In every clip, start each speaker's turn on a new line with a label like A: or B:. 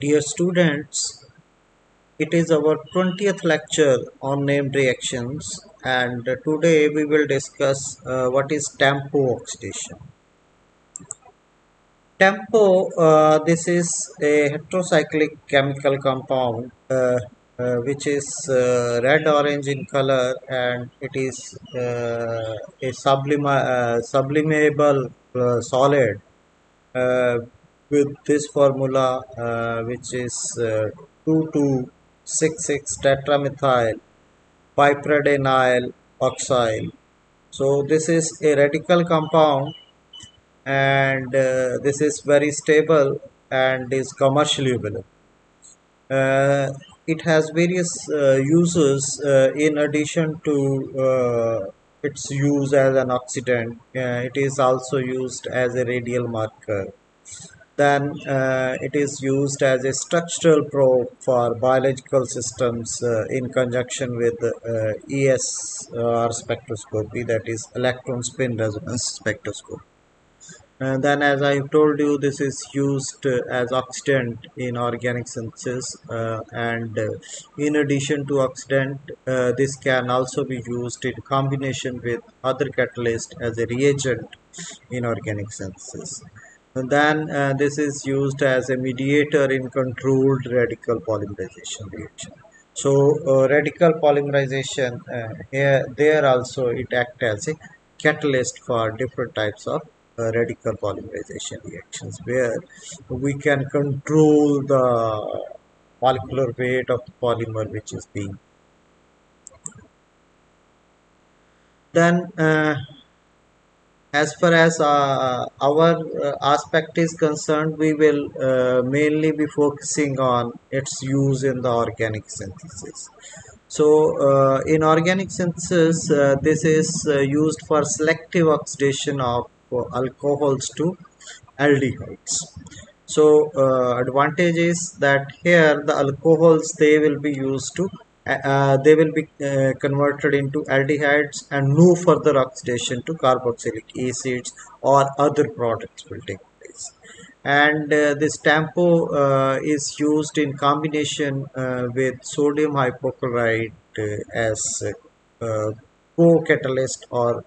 A: Dear students, it is our 20th lecture on named reactions, and today we will discuss what is tempo oxidation. Tempo, this is a heterocyclic chemical compound which is red-orange in color, and it is a sublimable solid uh, with this formula, which is 2266 tetramethyl piperidonyl oxide. So this is a radical compound, and this is very stable and is commercially available. It has various uses in addition to its use as an oxidant. It is also used as a radial marker. Then it is used as a structural probe for biological systems in conjunction with ESR spectroscopy, that is electron spin resonance spectroscopy. And then, as I have told you, this is used as oxidant in organic synthesis, and in addition to oxidant, this can also be used in combination with other catalysts as a reagent in organic synthesis. And then this is used as a mediator in controlled radical polymerization reaction. So radical polymerization, there also it acts as a catalyst for different types of radical polymerization reactions, where we can control the molecular weight of the polymer which is being. Then as far as our aspect is concerned, we will mainly be focusing on its use in the organic synthesis. So in organic synthesis, this is used for selective oxidation of alcohols to aldehydes. So advantage is that here the alcohols, they will be used to they will be converted into aldehydes, and no further oxidation to carboxylic acids or other products will take place. And this tempo is used in combination with sodium hypochlorite as co-catalyst, or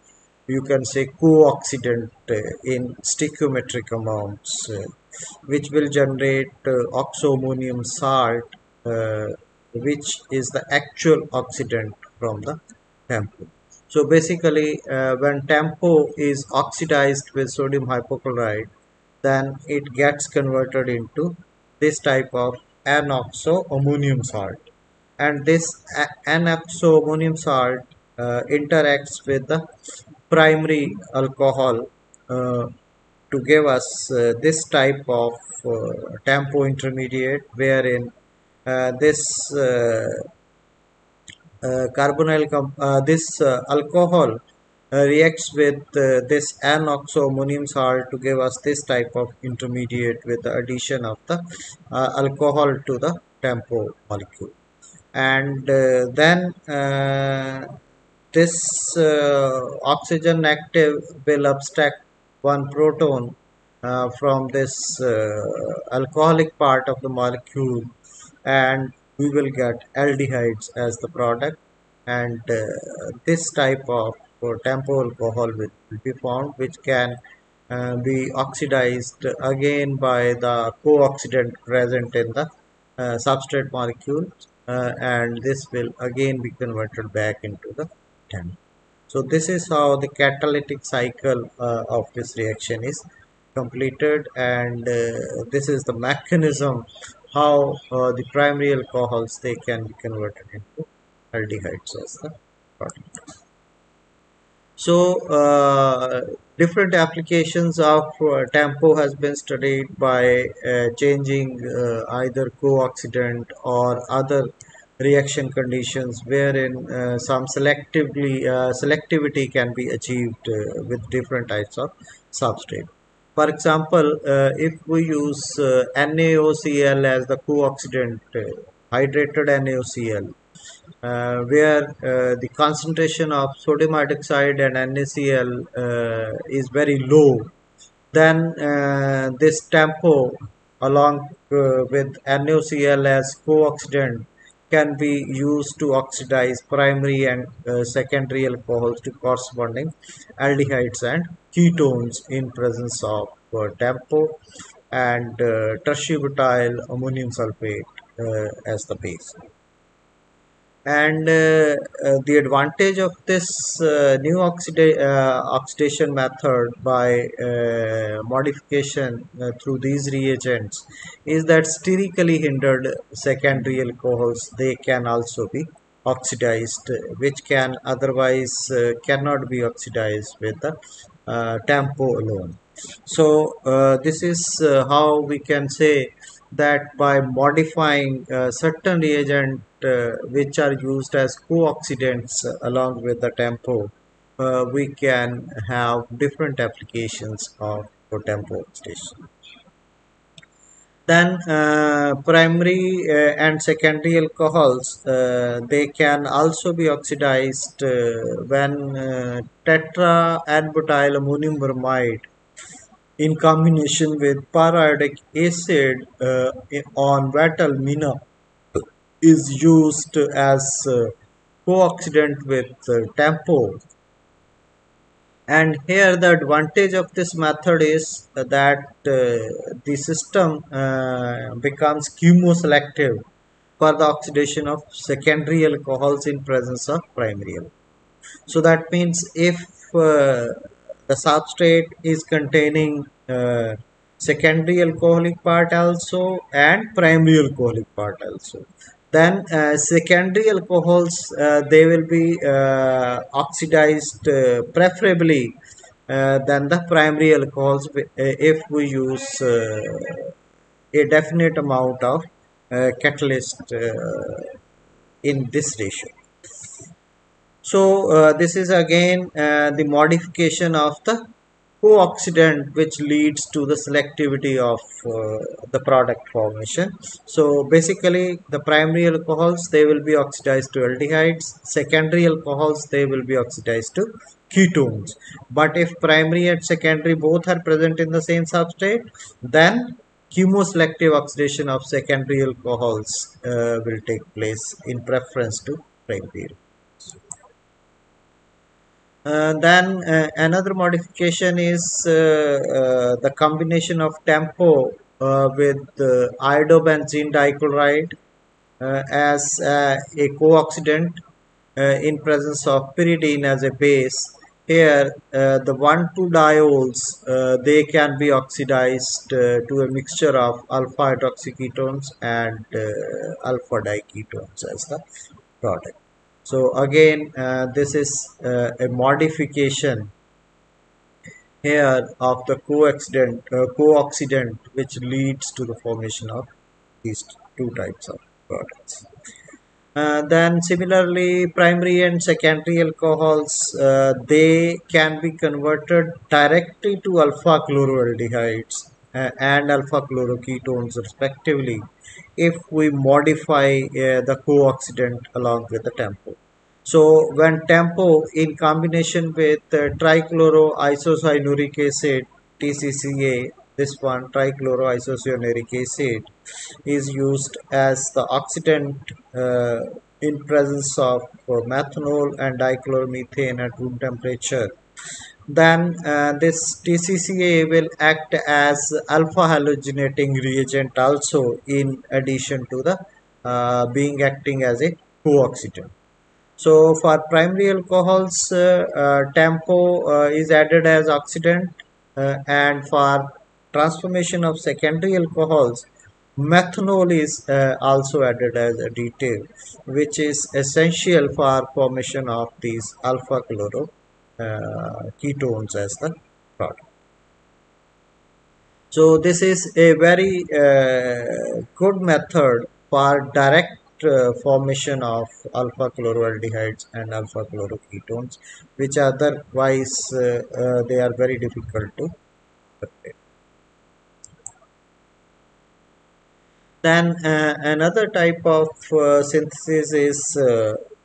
A: you can say co-oxidant in stoichiometric amounts, which will generate oxoammonium salt, which is the actual oxidant from the tempo. So basically, when tempo is oxidized with sodium hypochlorite, then it gets converted into this type of N-oxoammonium salt, and this N-oxoammonium salt interacts with the primary alcohol uh, to give us this type of tempo intermediate, wherein this this alcohol reacts with this N-oxoammonium salt to give us this type of intermediate with the addition of the alcohol to the tempo molecule. And then this oxygen active will abstract one proton from this alcoholic part of the molecule, and we will get aldehydes as the product. And this type of tempo alcohol will be found, which can be oxidized again by the co-oxidant present in the substrate molecule, and this will again be converted back into the tempo. So this is how the catalytic cycle of this reaction is completed, and this is the mechanism how the primary alcohols, they can be converted into aldehydes as the product. So different applications of tempo has been studied by changing either co-oxidant or other reaction conditions, wherein some selectivity can be achieved with different types of substrate. For example, if we use NaOCl as the co-oxidant, hydrated NaOCl, where the concentration of sodium hydroxide and NaCl is very low, then this tempo along with NaCl as co-oxidant can be used to oxidize primary and secondary alcohols to corresponding aldehydes and ketones in presence of TAMPO and tertiary ammonium sulfate as the base. And the advantage of this new oxidation method by modification through these reagents is that sterically hindered secondary alcohols, they can also be oxidized, which can otherwise cannot be oxidized with the TAMPO alone. So this is how we can say that by modifying certain reagent which are used as co-oxidants along with the TAMPO, we can have different applications of TAMPO oxidation. Then primary and secondary alcohols, they can also be oxidized when tetra and butyl ammonium bromide in combination with periodic acid on wet alumina is used as co-oxidant with TAMPO. And here the advantage of this method is that the system becomes chemoselective for the oxidation of secondary alcohols in presence of primary alcohol. So that means if the substrate is containing secondary alcoholic part also and primary alcoholic part also, then secondary alcohols they will be oxidized preferably than the primary alcohols if we use a definite amount of catalyst in this ratio. So this is again the modification of the co-oxidant which leads to the selectivity of the product formation. So basically the primary alcohols they will be oxidized to aldehydes, secondary alcohols they will be oxidized to ketones. But if primary and secondary both are present in the same substrate, then chemoselective oxidation of secondary alcohols will take place in preference to primary. Then another modification is the combination of TAMPO with iodobenzene dichloride as a co-oxidant in presence of pyridine as a base. Here, the 1,2-diols they can be oxidized to a mixture of alpha hydroxyketones and alpha diketones as the product. So again, this is a modification here of the co-oxidant which leads to the formation of these two types of products. Then similarly, primary and secondary alcohols, they can be converted directly to alpha chloroaldehydes and alpha chloroketones respectively if we modify the co-oxidant along with the TAMPO. So when TAMPO in combination with trichloroisocyanuric acid TCCA, this one trichloroisocyanuric acid is used as the oxidant in presence of methanol and dichloromethane at room temperature, then this TCCA will act as alpha halogenating reagent also in addition to the being acting as a co-oxidant. So for primary alcohols, TAMPO is added as oxidant, and for transformation of secondary alcohols, methanol is also added as additive, which is essential for formation of these alpha chloro ketones as the product. So this is a very good method for direct formation of alpha chloroaldehydes and alpha chloroketones, which otherwise they are very difficult to separate. Then another type of synthesis is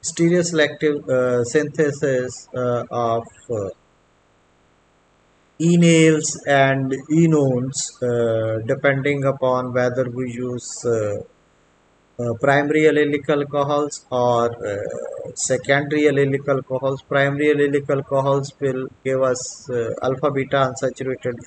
A: stereoselective synthesis of enales and enones, depending upon whether we use primary allylic alcohols or secondary allylic alcohols. Primary allylic alcohols will give us alpha beta unsaturated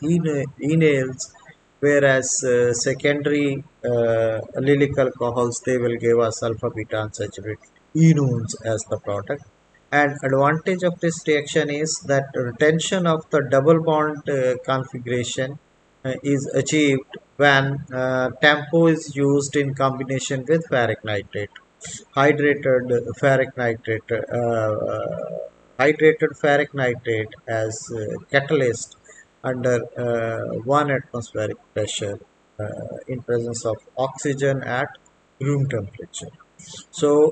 A: enales, whereas secondary allylic alcohols, they will give us alpha beta unsaturated enones as the product. And advantage of this reaction is that retention of the double bond configuration is achieved when tempo is used in combination with ferric nitrate. Hydrated ferric nitrate, hydrated ferric nitrate as catalyst under 1 atmospheric pressure in presence of oxygen at room temperature. So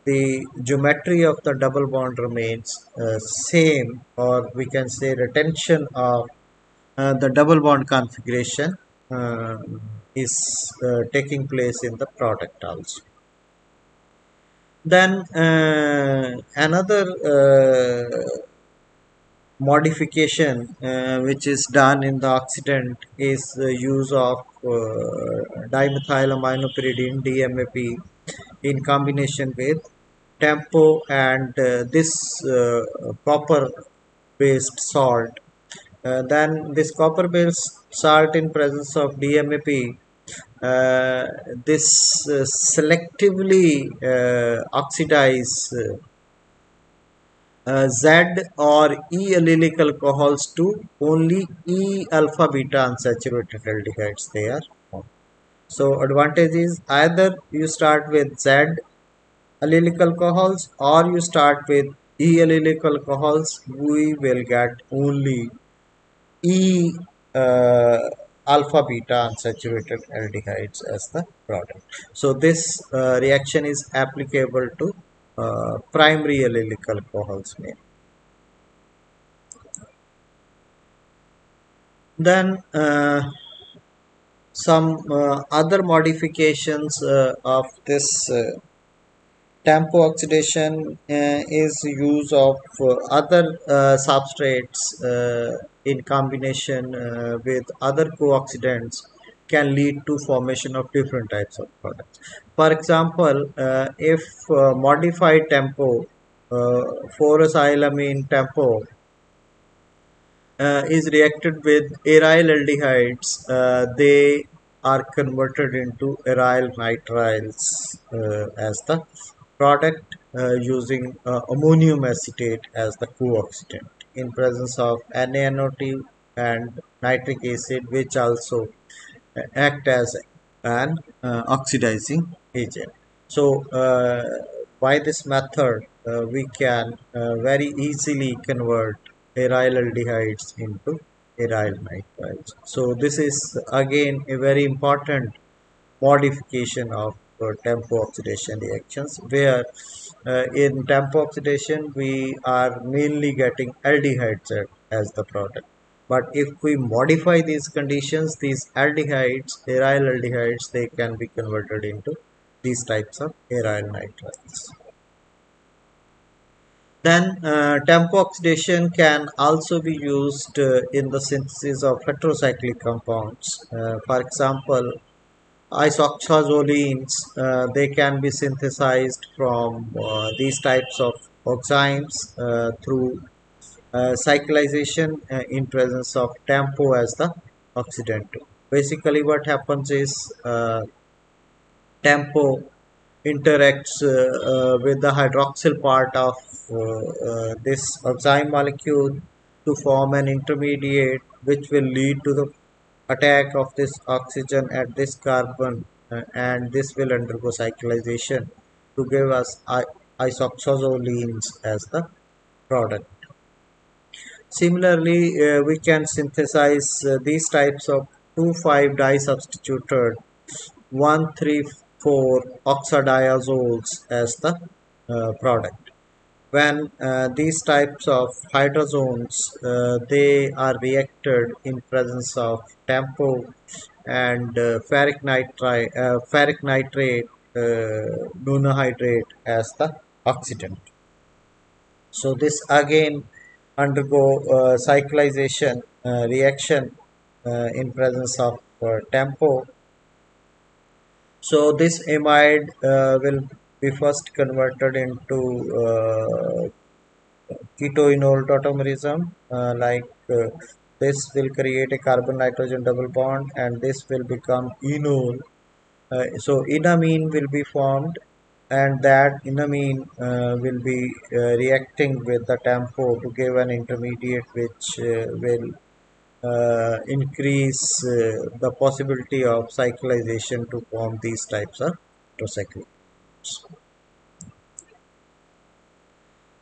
A: the geometry of the double bond remains same, or we can say retention of the double bond configuration uh, is taking place in the product also. Then another modification which is done in the oxidant is the use of dimethylamminopyridine DMAP in combination with tempo and this copper based salt. Then this copper based salt in presence of DMAP, uh, this selectively oxidize Z or E allylic alcohols to only E alpha beta unsaturated aldehydes they are found. So advantage is either you start with Z allylic alcohols or you start with E allylic alcohols, we will get only E alpha beta unsaturated aldehydes as the product. So this reaction is applicable to primary allylic alcohols mainly. Then some other modifications of this tempo oxidation is use of other substrates in combination with other co-oxidants can lead to formation of different types of products. For example, if modified tempo, uh, 4-acylamine tempo is reacted with aryl aldehydes, they are converted into aryl nitriles as the product using ammonium acetate as the co-oxidant in presence of NaNO2 and nitric acid, which also act as an oxidizing agent. So by this method we can very easily convert aryl aldehydes into aryl nitriles. So this is again a very important modification of tempo oxidation reactions, where in tempo oxidation we are mainly getting aldehydes as the product. But if we modify these conditions, these aldehydes, aryl aldehydes, they can be converted into these types of aryl nitriles. Then tempo oxidation can also be used in the synthesis of heterocyclic compounds. For example, isoxazolines, they can be synthesized from these types of enzymes through cyclization in presence of tempo as the oxidant. Basically what happens is tempo interacts with the hydroxyl part of this enzyme molecule to form an intermediate which will lead to the attack of this oxygen at this carbon, and this will undergo cyclization to give us isoxazolines as the product. Similarly, we can synthesize these types of 2,5 disubstituted 1,3,4 oxadiazoles as the product. When these types of hydrozones they are reacted in presence of tempo and ferric nitrate monohydrate as the oxidant. So this again undergo cyclization reaction in presence of tempo. So this amide will be first converted into ketoenol tautomerism. This will create a carbon nitrogen double bond, and this will become enol. So enamine will be formed, and that enamine will be reacting with the tempo to give an intermediate which will increase the possibility of cyclization to form these types of tetracyclic.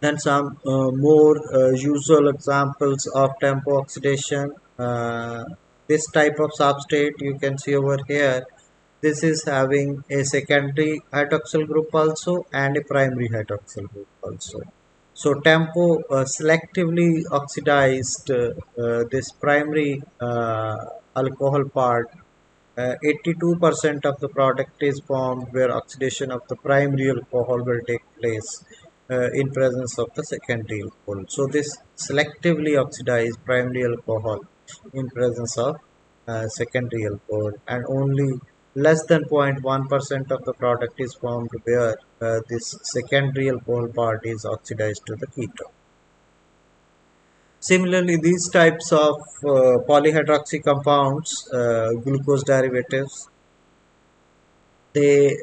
A: Then some more usual examples of tempo oxidation. Uh, this type of substrate you can see over here. This is having a secondary hydroxyl group also and a primary hydroxyl group also. So tempo selectively oxidized this primary alcohol part. 82% of the product is formed where oxidation of the primary alcohol will take place in presence of the secondary alcohol. So this selectively oxidized primary alcohol in presence of secondary alcohol, and only less than 0.1% of the product is formed where this secondary alcohol part is oxidized to the ketone. Similarly, these types of polyhydroxy compounds, glucose derivatives, they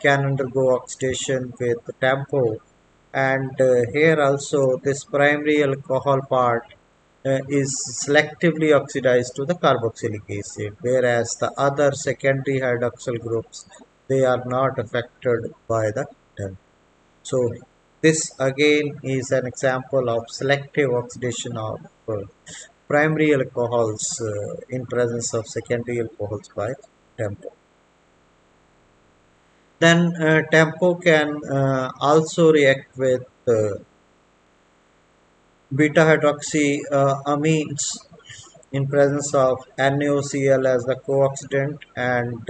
A: can undergo oxidation with tempo, and here also this primary alcohol part is selectively oxidized to the carboxylic acid, whereas the other secondary hydroxyl groups, they are not affected by the tempo. So this again is an example of selective oxidation of primary alcohols in presence of secondary alcohols by tempo. Then tempo can also react with beta hydroxy amines in presence of NaOCl as the co-oxidant, and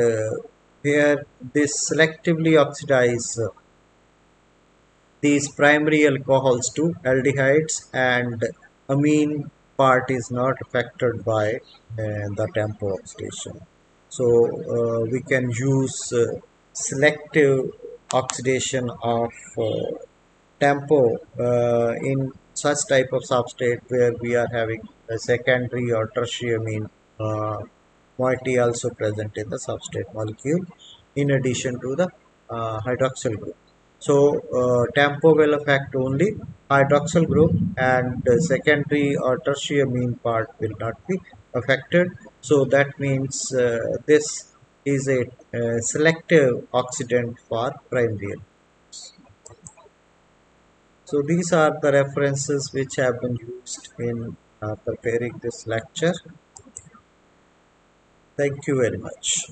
A: here this selectively oxidize these primary alcohols to aldehydes, and amine part is not affected by the tempo oxidation. So we can use selective oxidation of tempo in such type of substrate where we are having a secondary or tertiary amine uh, moiety also present in the substrate molecule in addition to the hydroxyl group. So tempo will affect only hydroxyl group, and secondary or tertiary amine part will not be affected. So that means this is a selective oxidant for primary. So these are the references which have been used in preparing this lecture. Thank you very much.